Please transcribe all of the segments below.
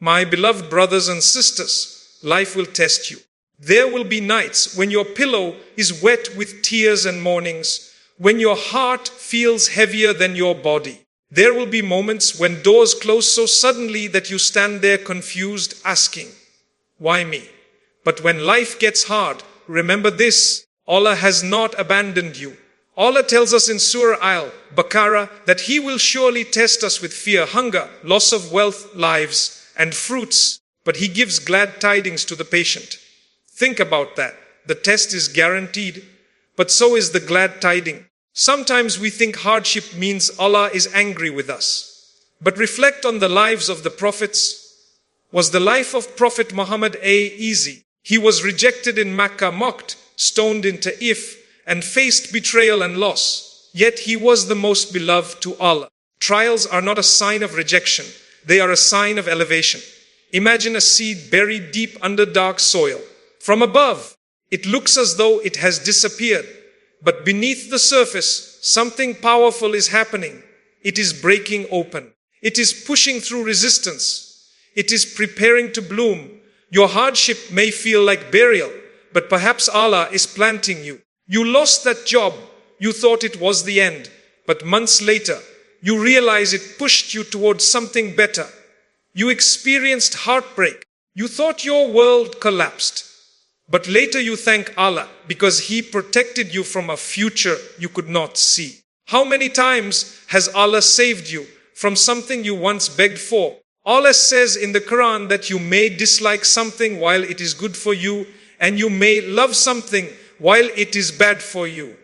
My beloved brothers and sisters, life will test you. There will be nights when your pillow is wet with tears and mournings, when your heart feels heavier than your body. There will be moments when doors close so suddenly that you stand there confused, asking, why me? But when life gets hard, remember this, Allah has not abandoned you. Allah tells us in Surah Al-Baqarah that He will surely test us with fear, hunger, loss of wealth, lives, and fruits, but He gives glad tidings to the patient. Think about that. The test is guaranteed, but so is the glad tiding. Sometimes we think hardship means Allah is angry with us. But reflect on the lives of the prophets. Was the life of Prophet Muhammad easy? He was rejected in Makkah, mocked, stoned in Taif, and faced betrayal and loss. Yet he was the most beloved to Allah. Trials are not a sign of rejection. They are a sign of elevation. Imagine a seed buried deep under dark soil. From above, it looks as though it has disappeared. But beneath the surface, something powerful is happening. It is breaking open. It is pushing through resistance. It is preparing to bloom. Your hardship may feel like burial, but perhaps Allah is planting you. You lost that job. You thought it was the end. But months later, you realize it pushed you towards something better. You experienced heartbreak. You thought your world collapsed. But later you thank Allah because He protected you from a future you could not see. How many times has Allah saved you from something you once begged for? Allah says in the Quran that you may dislike something while it is good for you, and you may love something while it is bad for you.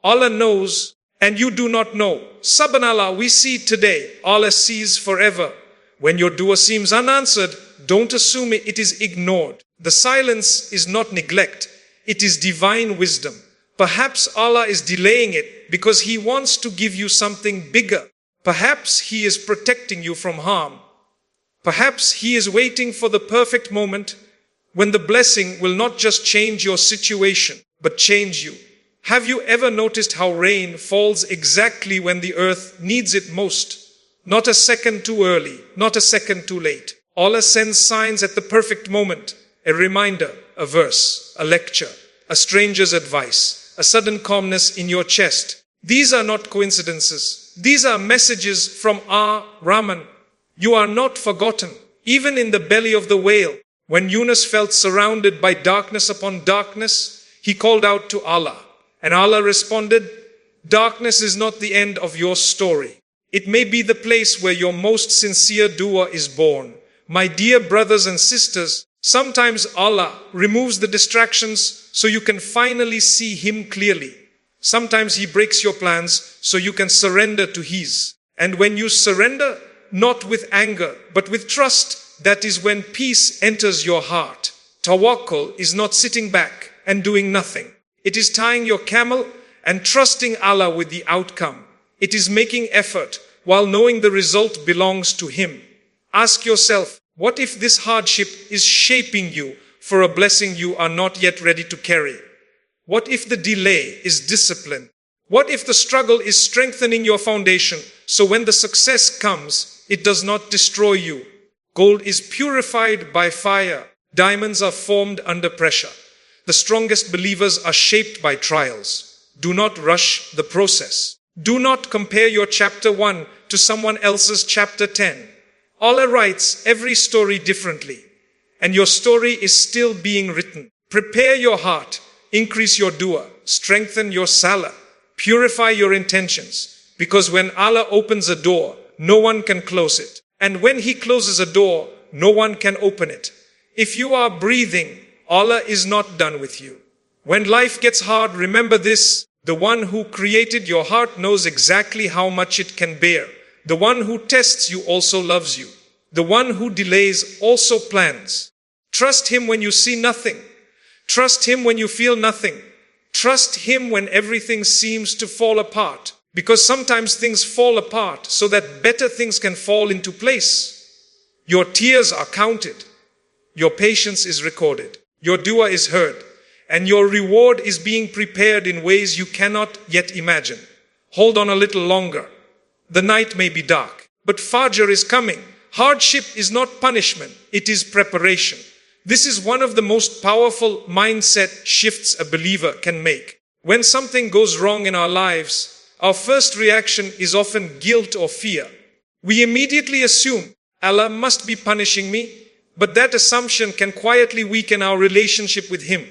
Allah knows and you do not know. Subhanallah, we see today, Allah sees forever. When your dua seems unanswered, don't assume it is ignored. The silence is not neglect, it is divine wisdom. Perhaps Allah is delaying it because He wants to give you something bigger. Perhaps He is protecting you from harm. Perhaps He is waiting for the perfect moment when the blessing will not just change your situation, but change you. Have you ever noticed how rain falls exactly when the earth needs it most? Not a second too early, not a second too late. Allah sends signs at the perfect moment. A reminder, a verse, a lecture, a stranger's advice, a sudden calmness in your chest. These are not coincidences. These are messages from our Rahman. You are not forgotten. Even in the belly of the whale, when Yunus felt surrounded by darkness upon darkness, he called out to Allah. And Allah responded, darkness is not the end of your story. It may be the place where your most sincere dua is born. My dear brothers and sisters, sometimes Allah removes the distractions so you can finally see Him clearly. Sometimes He breaks your plans so you can surrender to His. And when you surrender, not with anger, but with trust, that is when peace enters your heart. Tawakkul is not sitting back and doing nothing. It is tying your camel and trusting Allah with the outcome. It is making effort while knowing the result belongs to Him. Ask yourself, what if this hardship is shaping you for a blessing you are not yet ready to carry? What if the delay is discipline? What if the struggle is strengthening your foundation so when the success comes, it does not destroy you? Gold is purified by fire. Diamonds are formed under pressure. The strongest believers are shaped by trials. Do not rush the process. Do not compare your chapter 1 to someone else's chapter 10. Allah writes every story differently, and your story is still being written. Prepare your heart, increase your dua, strengthen your salah, purify your intentions, because when Allah opens a door, no one can close it. And when He closes a door, no one can open it. If you are breathing, Allah is not done with you. When life gets hard, remember this. The one who created your heart knows exactly how much it can bear. The one who tests you also loves you. The one who delays also plans. Trust Him when you see nothing. Trust Him when you feel nothing. Trust Him when everything seems to fall apart. Because sometimes things fall apart so that better things can fall into place. Your tears are counted. Your patience is recorded. Your dua is heard. And your reward is being prepared in ways you cannot yet imagine. Hold on a little longer. The night may be dark, but Fajr is coming. Hardship is not punishment, it is preparation. This is one of the most powerful mindset shifts a believer can make. When something goes wrong in our lives, our first reaction is often guilt or fear. We immediately assume Allah must be punishing me, but that assumption can quietly weaken our relationship with Him.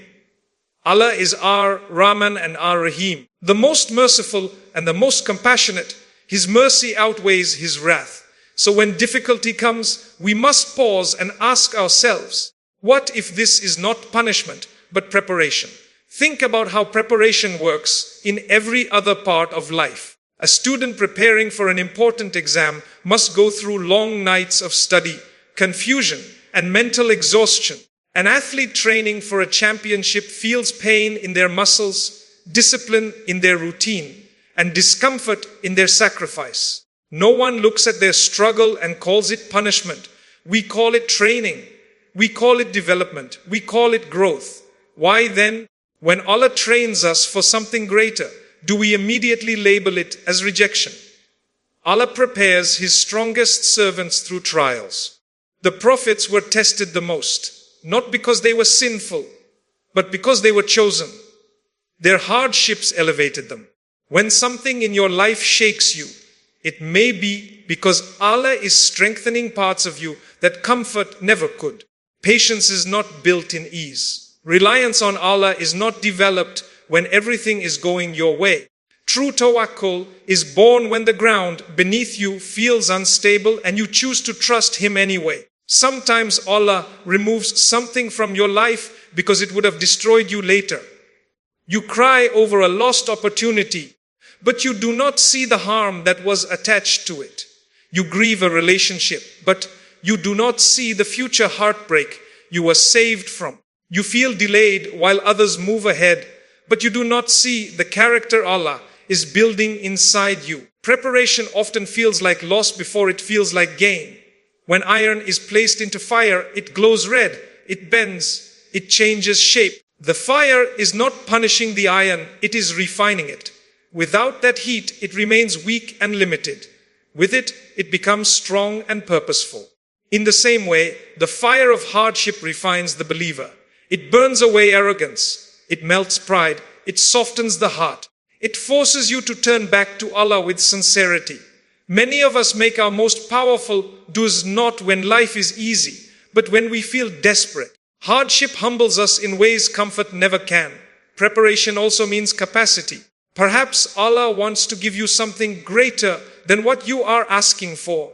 Allah is our Rahman and our Rahim, the most merciful and the most compassionate. His mercy outweighs His wrath. So when difficulty comes, we must pause and ask ourselves, what if this is not punishment, but preparation? Think about how preparation works in every other part of life. A student preparing for an important exam must go through long nights of study, confusion, and mental exhaustion. An athlete training for a championship feels pain in their muscles, discipline in their routine, and discomfort in their sacrifice. No one looks at their struggle and calls it punishment. We call it training. We call it development. We call it growth. Why then, when Allah trains us for something greater, do we immediately label it as rejection? Allah prepares His strongest servants through trials. The prophets were tested the most, not because they were sinful, but because they were chosen. Their hardships elevated them. When something in your life shakes you, it may be because Allah is strengthening parts of you that comfort never could. Patience is not built in ease. Reliance on Allah is not developed when everything is going your way. True tawakkul is born when the ground beneath you feels unstable and you choose to trust Him anyway. Sometimes Allah removes something from your life because it would have destroyed you later. You cry over a lost opportunity, but you do not see the harm that was attached to it. You grieve a relationship, but you do not see the future heartbreak you were saved from. You feel delayed while others move ahead, but you do not see the character Allah is building inside you. Preparation often feels like loss before it feels like gain. When iron is placed into fire, it glows red, it bends, it changes shape. The fire is not punishing the iron, it is refining it. Without that heat, it remains weak and limited. With it, it becomes strong and purposeful. In the same way, the fire of hardship refines the believer. It burns away arrogance. It melts pride. It softens the heart. It forces you to turn back to Allah with sincerity. Many of us make our most powerful dues not when life is easy, but when we feel desperate. Hardship humbles us in ways comfort never can. Preparation also means capacity. Perhaps Allah wants to give you something greater than what you are asking for,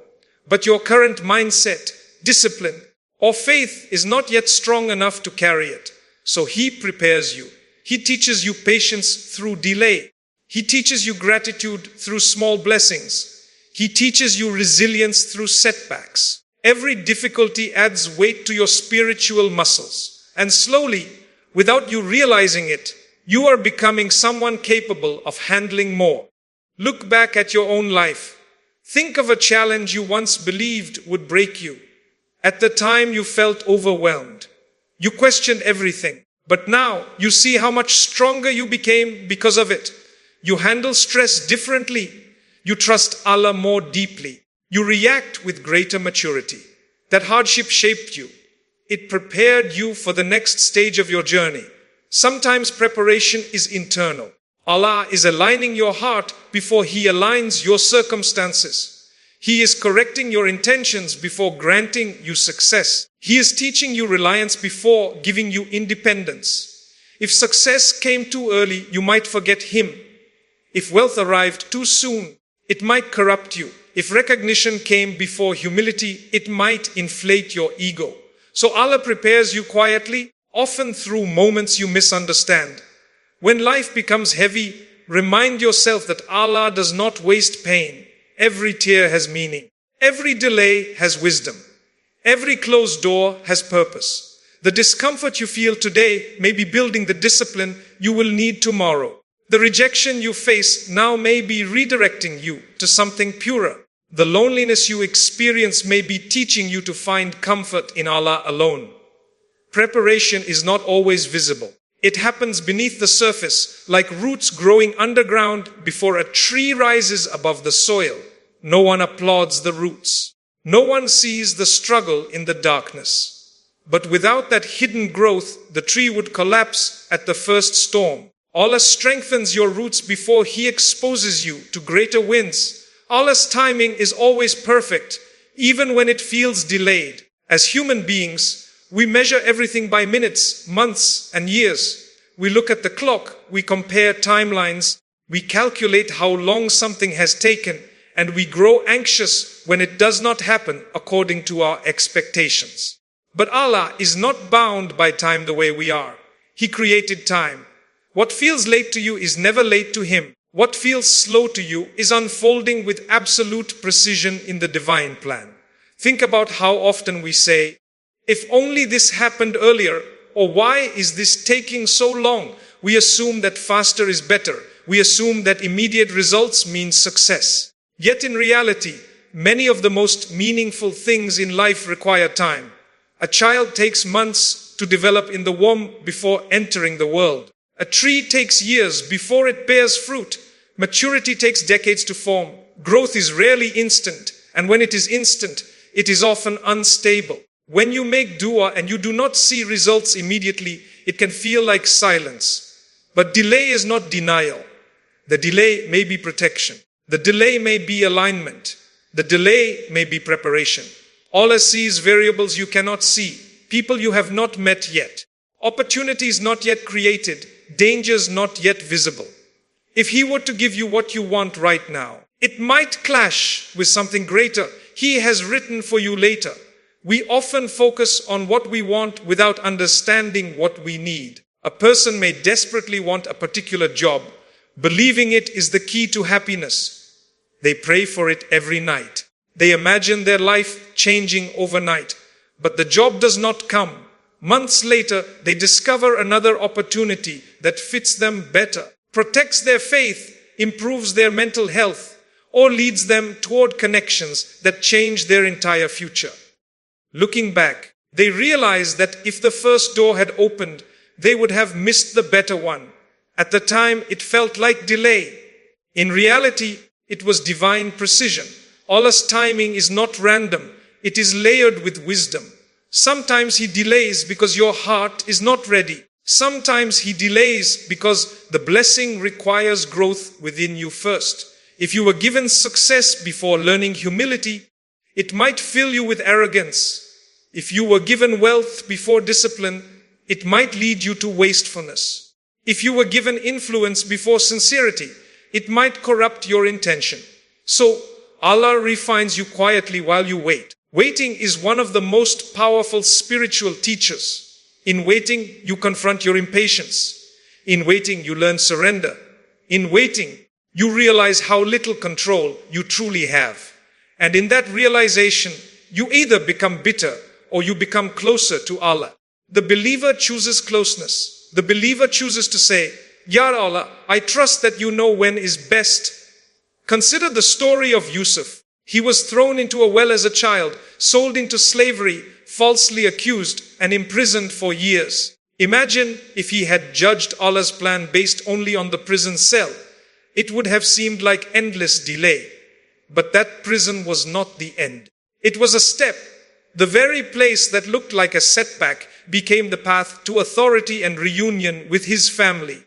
but your current mindset, discipline, or faith is not yet strong enough to carry it. So He prepares you. He teaches you patience through delay. He teaches you gratitude through small blessings. He teaches you resilience through setbacks. Every difficulty adds weight to your spiritual muscles. And slowly, without you realizing it, you are becoming someone capable of handling more. Look back at your own life. Think of a challenge you once believed would break you. At the time you felt overwhelmed. You questioned everything. But now you see how much stronger you became because of it. You handle stress differently. You trust Allah more deeply. You react with greater maturity. That hardship shaped you. It prepared you for the next stage of your journey. Sometimes preparation is internal. Allah is aligning your heart before He aligns your circumstances. He is correcting your intentions before granting you success. He is teaching you reliance before giving you independence. If success came too early, you might forget Him. If wealth arrived too soon, it might corrupt you. If recognition came before humility, it might inflate your ego. So Allah prepares you quietly, often through moments you misunderstand. When life becomes heavy, remind yourself that Allah does not waste pain. Every tear has meaning. Every delay has wisdom. Every closed door has purpose. The discomfort you feel today may be building the discipline you will need tomorrow. The rejection you face now may be redirecting you to something purer. The loneliness you experience may be teaching you to find comfort in Allah alone. Preparation is not always visible. It happens beneath the surface, like roots growing underground before a tree rises above the soil. No one applauds the roots. No one sees the struggle in the darkness. But without that hidden growth, the tree would collapse at the first storm. Allah strengthens your roots before He exposes you to greater winds. Allah's timing is always perfect, even when it feels delayed. As human beings, we measure everything by minutes, months, and years. We look at the clock, we compare timelines, we calculate how long something has taken, and we grow anxious when it does not happen according to our expectations. But Allah is not bound by time the way we are. He created time. What feels late to you is never late to Him. What feels slow to you is unfolding with absolute precision in the divine plan. Think about how often we say, if only this happened earlier, or why is this taking so long? We assume that faster is better. We assume that immediate results mean success. Yet in reality, many of the most meaningful things in life require time. A child takes months to develop in the womb before entering the world. A tree takes years before it bears fruit. Maturity takes decades to form. Growth is rarely instant, and when it is instant, it is often unstable. When you make dua and you do not see results immediately, it can feel like silence. But delay is not denial. The delay may be protection. The delay may be alignment. The delay may be preparation. Allah sees variables you cannot see, people you have not met yet, opportunities not yet created, dangers not yet visible. If He were to give you what you want right now, it might clash with something greater He has written for you later. We often focus on what we want without understanding what we need. A person may desperately want a particular job, believing it is the key to happiness. They pray for it every night. They imagine their life changing overnight, but the job does not come. Months later, they discover another opportunity that fits them better, protects their faith, improves their mental health, or leads them toward connections that change their entire future. Looking back, they realize that if the first door had opened, they would have missed the better one. At the time, it felt like delay. In reality, it was divine precision. Allah's timing is not random. It is layered with wisdom. Sometimes He delays because your heart is not ready. Sometimes He delays because the blessing requires growth within you first. If you were given success before learning humility, it might fill you with arrogance. If you were given wealth before discipline, it might lead you to wastefulness. If you were given influence before sincerity, it might corrupt your intention. So, Allah refines you quietly while you wait. Waiting is one of the most powerful spiritual teachers. In waiting, you confront your impatience. In waiting, you learn surrender. In waiting, you realize how little control you truly have. And in that realization, you either become bitter or you become closer to Allah. The believer chooses closeness. The believer chooses to say, Ya Allah, I trust that you know when is best. Consider the story of Yusuf. He was thrown into a well as a child, sold into slavery, falsely accused, and imprisoned for years. Imagine if he had judged Allah's plan based only on the prison cell. It would have seemed like endless delay. But that prison was not the end. It was a step. The very place that looked like a setback became the path to authority and reunion with his family.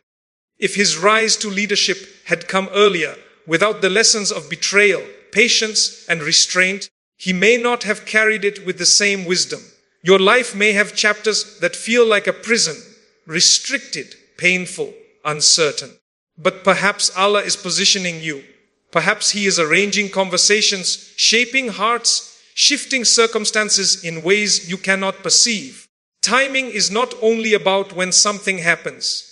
If his rise to leadership had come earlier, without the lessons of betrayal, patience, and restraint, he may not have carried it with the same wisdom. Your life may have chapters that feel like a prison, restricted, painful, uncertain. But perhaps Allah is positioning you. Perhaps He is arranging conversations, shaping hearts, shifting circumstances in ways you cannot perceive. Timing is not only about when something happens.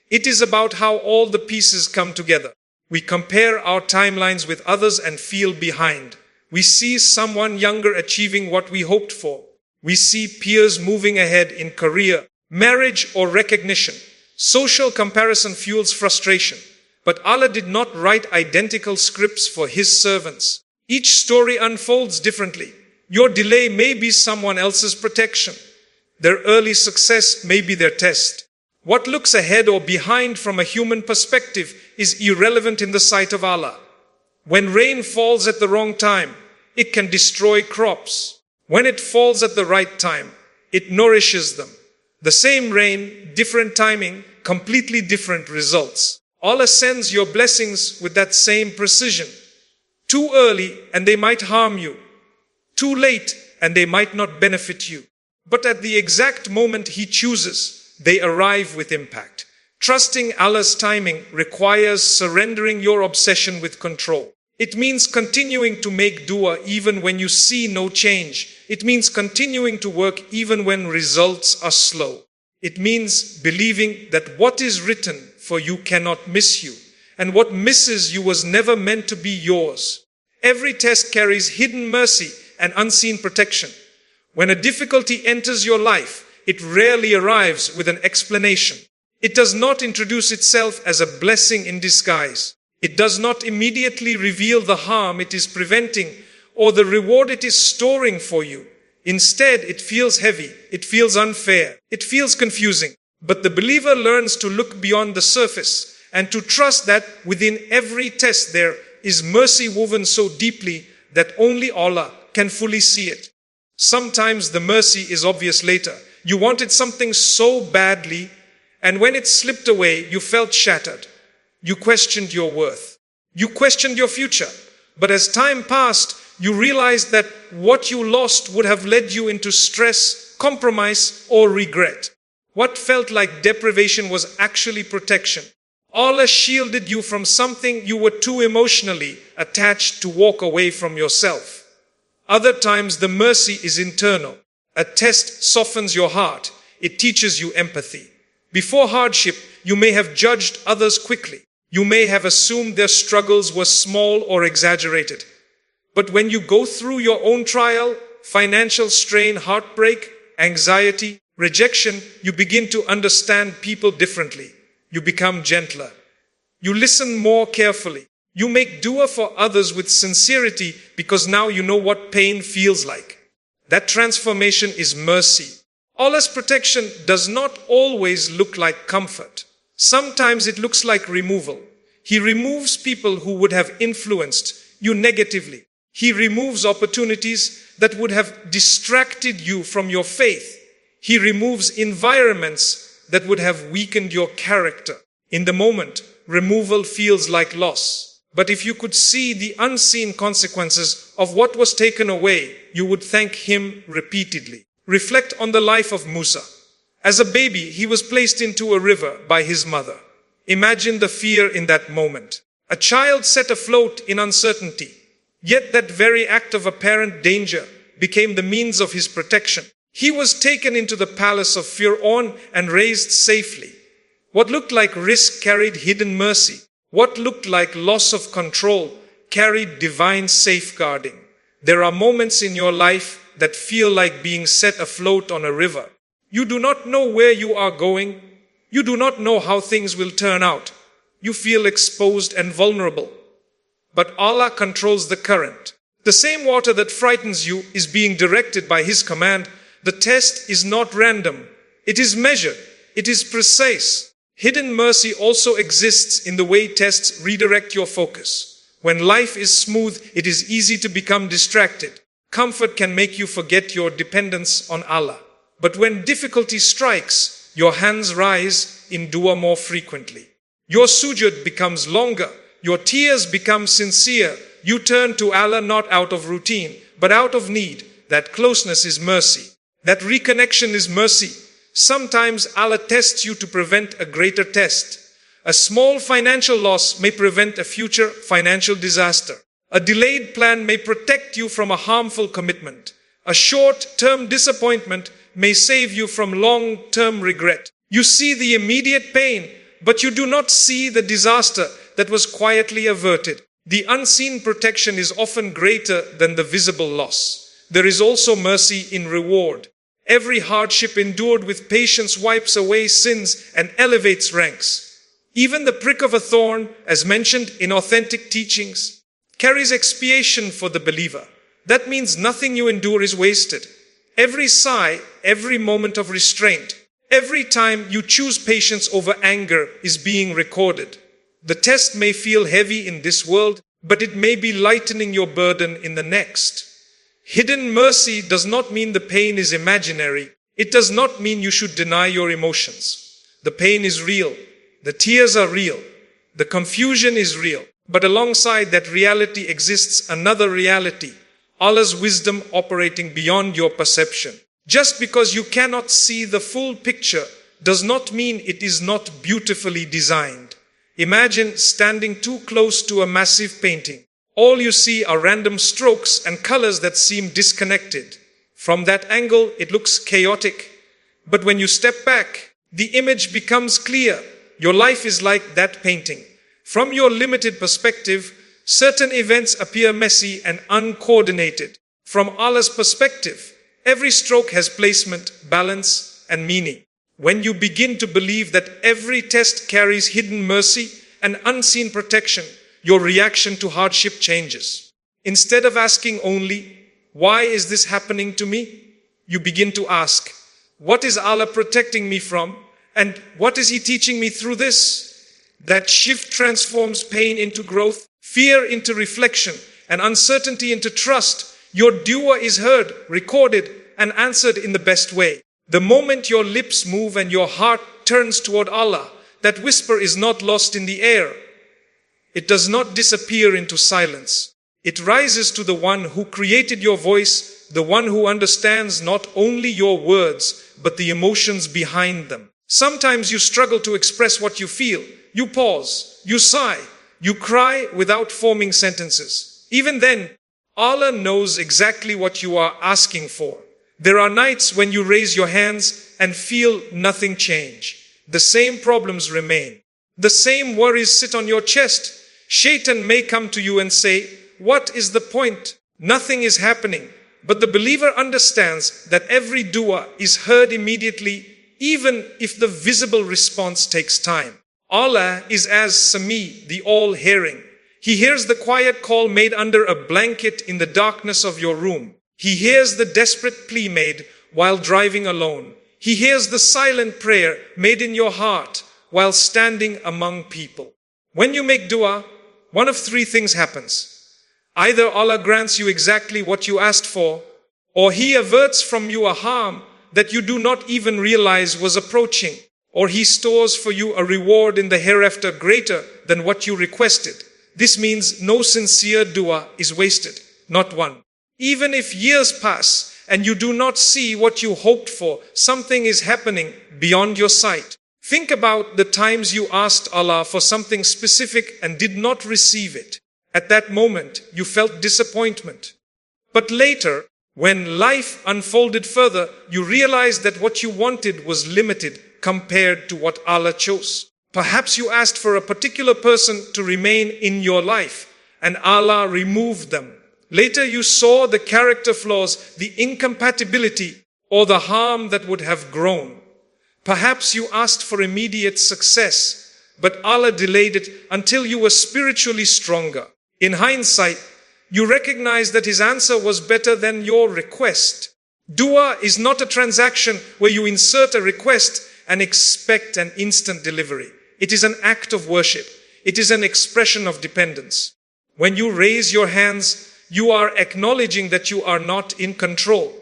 It is about how all the pieces come together. We compare our timelines with others and feel behind. We see someone younger achieving what we hoped for. We see peers moving ahead in career, marriage, or recognition. Social comparison fuels frustration. But Allah did not write identical scripts for His servants. Each story unfolds differently. Your delay may be someone else's protection. Their early success may be their test. What looks ahead or behind from a human perspective is irrelevant in the sight of Allah. When rain falls at the wrong time, It can destroy crops. When it falls at the right time, it nourishes them. The same rain, different timing, completely different results. Allah sends your blessings with that same precision. Too early and they might harm you. Too late and they might not benefit you. But at the exact moment He chooses, they arrive with impact. Trusting Allah's timing requires surrendering your obsession with control. It means continuing to make dua even when you see no change. It means continuing to work even when results are slow. It means believing that what is written for you cannot miss you, and what misses you was never meant to be yours. Every test carries hidden mercy and unseen protection. When a difficulty enters your life, it rarely arrives with an explanation. It does not introduce itself as a blessing in disguise. It does not immediately reveal the harm it is preventing or the reward it is storing for you. Instead, it feels heavy, it feels unfair, it feels confusing. But the believer learns to look beyond the surface and to trust that within every test there is mercy woven so deeply that only Allah can fully see it. Sometimes the mercy is obvious later. You wanted something so badly, and when it slipped away, you felt shattered. You questioned your worth. You questioned your future. But as time passed, you realized that what you lost would have led you into stress, compromise, or regret. What felt like deprivation was actually protection. Allah shielded you from something you were too emotionally attached to walk away from yourself. Other times the mercy is internal. A test softens your heart. It teaches you empathy. Before hardship, you may have judged others quickly. You may have assumed their struggles were small or exaggerated. But when you go through your own trial, financial strain, heartbreak, anxiety, rejection, you begin to understand people differently. You become gentler. You listen more carefully. You make dua for others with sincerity because now you know what pain feels like. That transformation is mercy. Allah's protection does not always look like comfort. Sometimes it looks like removal. He removes people who would have influenced you negatively. He removes opportunities that would have distracted you from your faith. He removes environments that would have weakened your character. In the moment, removal feels like loss. But if you could see the unseen consequences of what was taken away, you would thank Him repeatedly. Reflect on the life of Musa. As a baby, he was placed into a river by his mother. Imagine the fear in that moment. A child set afloat in uncertainty. Yet that very act of apparent danger became the means of his protection. He was taken into the palace of Fir'aun and raised safely. What looked like risk carried hidden mercy. What looked like loss of control carried divine safeguarding. There are moments in your life that feel like being set afloat on a river. You do not know where you are going. You do not know how things will turn out. You feel exposed and vulnerable. But Allah controls the current. The same water that frightens you is being directed by His command. The test is not random. It is measured. It is precise. Hidden mercy also exists in the way tests redirect your focus. When life is smooth, it is easy to become distracted. Comfort can make you forget your dependence on Allah. But when difficulty strikes, your hands rise in dua more frequently. Your sujud becomes longer. Your tears become sincere. You turn to Allah not out of routine, but out of need. That closeness is mercy. That reconnection is mercy. Sometimes Allah tests you to prevent a greater test. A small financial loss may prevent a future financial disaster. A delayed plan may protect you from a harmful commitment. A short-term disappointment may save you from long-term regret. You see the immediate pain, but you do not see the disaster that was quietly averted. The unseen protection is often greater than the visible loss. There is also mercy in reward. Every hardship endured with patience wipes away sins and elevates ranks. Even the prick of a thorn, as mentioned in authentic teachings, carries expiation for the believer. That means nothing you endure is wasted. Every sigh, every moment of restraint, every time you choose patience over anger is being recorded. The test may feel heavy in this world, but it may be lightening your burden in the next. Hidden mercy does not mean the pain is imaginary. It does not mean you should deny your emotions. The pain is real. The tears are real. The confusion is real. But alongside that reality exists another reality, Allah's wisdom operating beyond your perception. Just because you cannot see the full picture does not mean it is not beautifully designed. Imagine standing too close to a massive painting. All you see are random strokes and colors that seem disconnected. From that angle, it looks chaotic. But when you step back, the image becomes clear. Your life is like that painting. From your limited perspective, certain events appear messy and uncoordinated. From Allah's perspective, every stroke has placement, balance, and meaning. When you begin to believe that every test carries hidden mercy and unseen protection, your reaction to hardship changes. Instead of asking only, "Why is this happening to me?" you begin to ask, "What is Allah protecting me from? And what is He teaching me through this?" That shift transforms pain into growth, fear into reflection, and uncertainty into trust. Your dua is heard, recorded, and answered in the best way. The moment your lips move and your heart turns toward Allah, that whisper is not lost in the air. It does not disappear into silence. It rises to the one who created your voice, the one who understands not only your words, but the emotions behind them. Sometimes you struggle to express what you feel. You pause, you sigh, you cry without forming sentences. Even then, Allah knows exactly what you are asking for. There are nights when you raise your hands and feel nothing change. The same problems remain. The same worries sit on your chest. Shaitan may come to you and say, "What is the point? Nothing is happening." But the believer understands that every dua is heard immediately, even if the visible response takes time. Allah is as Sami, the all-hearing. He hears the quiet call made under a blanket in the darkness of your room. He hears the desperate plea made while driving alone. He hears the silent prayer made in your heart while standing among people. When you make dua, one of three things happens. Either Allah grants you exactly what you asked for, or He averts from you a harm that you do not even realize was approaching, or He stores for you a reward in the hereafter greater than what you requested. This means no sincere dua is wasted, not one. Even if years pass and you do not see what you hoped for, something is happening beyond your sight. Think about the times you asked Allah for something specific and did not receive it. At that moment, you felt disappointment. But later, when life unfolded further, you realized that what you wanted was limited compared to what Allah chose. Perhaps you asked for a particular person to remain in your life, and Allah removed them. Later you saw the character flaws, the incompatibility, or the harm that would have grown. Perhaps you asked for immediate success, but Allah delayed it until you were spiritually stronger. In hindsight, you recognize that His answer was better than your request. Dua is not a transaction where you insert a request and expect an instant delivery. It is an act of worship. It is an expression of dependence. When you raise your hands, you are acknowledging that you are not in control.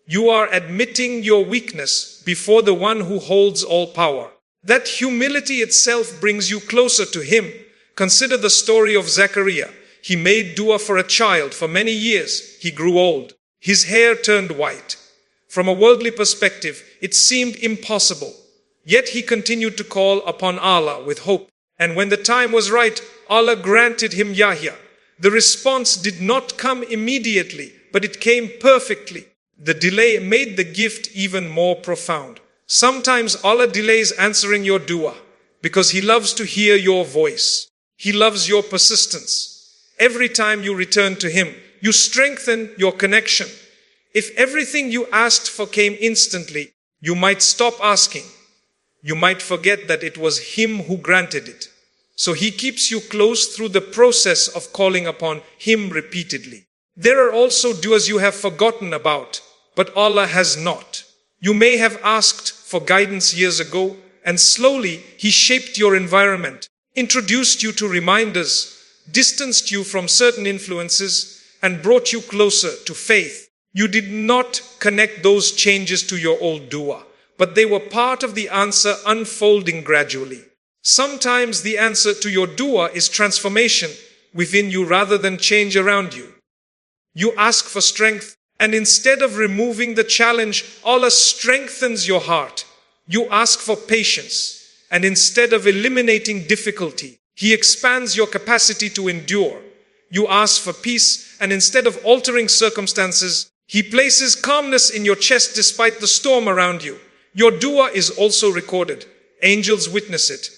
You are admitting your weakness before the one who holds all power. That humility itself brings you closer to Him. Consider the story of Zachariah. He made dua for a child for many years. He grew old. His hair turned white. From a worldly perspective, it seemed impossible. Yet he continued to call upon Allah with hope. And when the time was right, Allah granted him Yahya. The response did not come immediately, but it came perfectly. The delay made the gift even more profound. Sometimes Allah delays answering your dua because He loves to hear your voice. He loves your persistence. Every time you return to Him, you strengthen your connection. If everything you asked for came instantly, you might stop asking. You might forget that it was Him who granted it. So He keeps you close through the process of calling upon Him repeatedly. There are also duas you have forgotten about, but Allah has not. You may have asked for guidance years ago, and slowly He shaped your environment, introduced you to reminders, distanced you from certain influences, and brought you closer to faith. You did not connect those changes to your old dua, but they were part of the answer unfolding gradually. Sometimes the answer to your dua is transformation within you rather than change around you. You ask for strength, and instead of removing the challenge, Allah strengthens your heart. You ask for patience, and instead of eliminating difficulty, He expands your capacity to endure. You ask for peace, and instead of altering circumstances, He places calmness in your chest despite the storm around you. Your dua is also recorded. Angels witness it.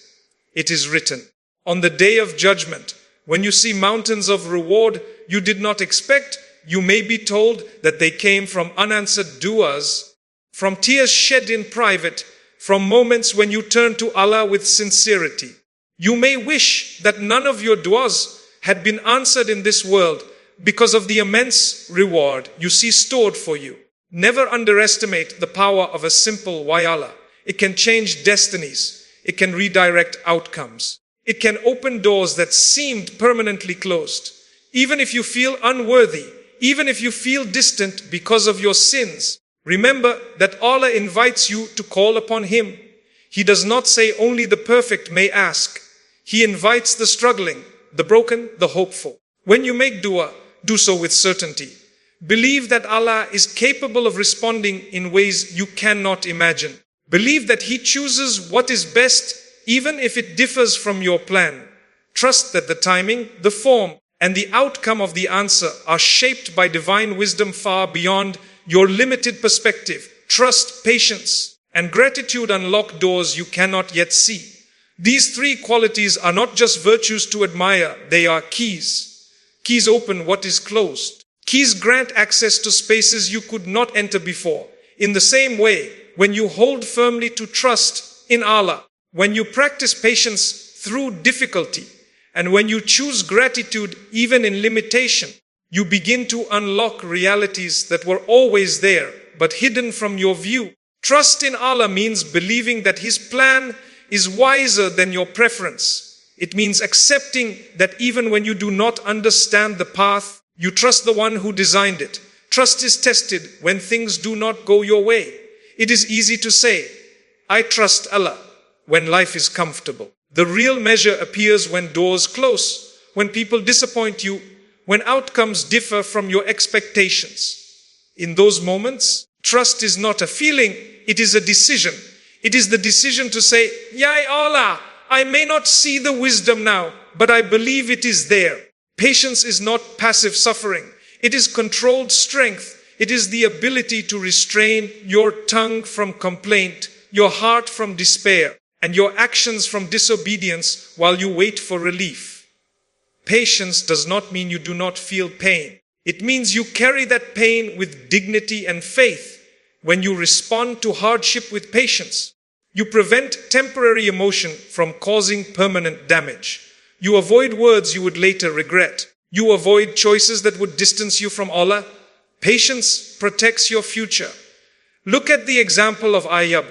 It is written. On the day of judgment, when you see mountains of reward you did not expect, you may be told that they came from unanswered duas, from tears shed in private, from moments when you turn to Allah with sincerity. You may wish that none of your duas had been answered in this world because of the immense reward you see stored for you. Never underestimate the power of a simple "Why Allah." It can change destinies. It can redirect outcomes. It can open doors that seemed permanently closed. Even if you feel unworthy, even if you feel distant because of your sins, remember that Allah invites you to call upon Him. He does not say only the perfect may ask. He invites the struggling, the broken, the hopeful. When you make dua, do so with certainty. Believe that Allah is capable of responding in ways you cannot imagine. Believe that He chooses what is best, even if it differs from your plan. Trust that the timing, the form, and the outcome of the answer are shaped by divine wisdom far beyond your limited perspective. Trust, patience, and gratitude unlock doors you cannot yet see. These three qualities are not just virtues to admire, they are keys. Keys open what is closed. Keys grant access to spaces you could not enter before. In the same way, when you hold firmly to trust in Allah, when you practice patience through difficulty, and when you choose gratitude even in limitation, you begin to unlock realities that were always there, but hidden from your view. Trust in Allah means believing that His plan is wiser than your preference. It means accepting that even when you do not understand the path, you trust the one who designed it. Trust is tested when things do not go your way. It is easy to say, "I trust Allah," when life is comfortable. The real measure appears when doors close, when people disappoint you, when outcomes differ from your expectations. In those moments, trust is not a feeling, it is a decision. It is the decision to say, "Ya Allah, I may not see the wisdom now, but I believe it is there." Patience is not passive suffering. It is controlled strength. It is the ability to restrain your tongue from complaint, your heart from despair, and your actions from disobedience while you wait for relief. Patience does not mean you do not feel pain. It means you carry that pain with dignity and faith. When you respond to hardship with patience, you prevent temporary emotion from causing permanent damage. You avoid words you would later regret. You avoid choices that would distance you from Allah. Patience protects your future. Look at the example of Ayyub.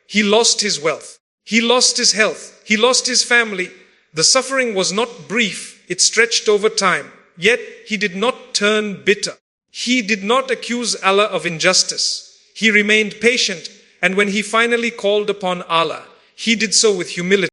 He lost his wealth. He lost his health. He lost his family. The suffering was not brief. It stretched over time. Yet he did not turn bitter. He did not accuse Allah of injustice. He remained patient, and when he finally called upon Allah, he did so with humility.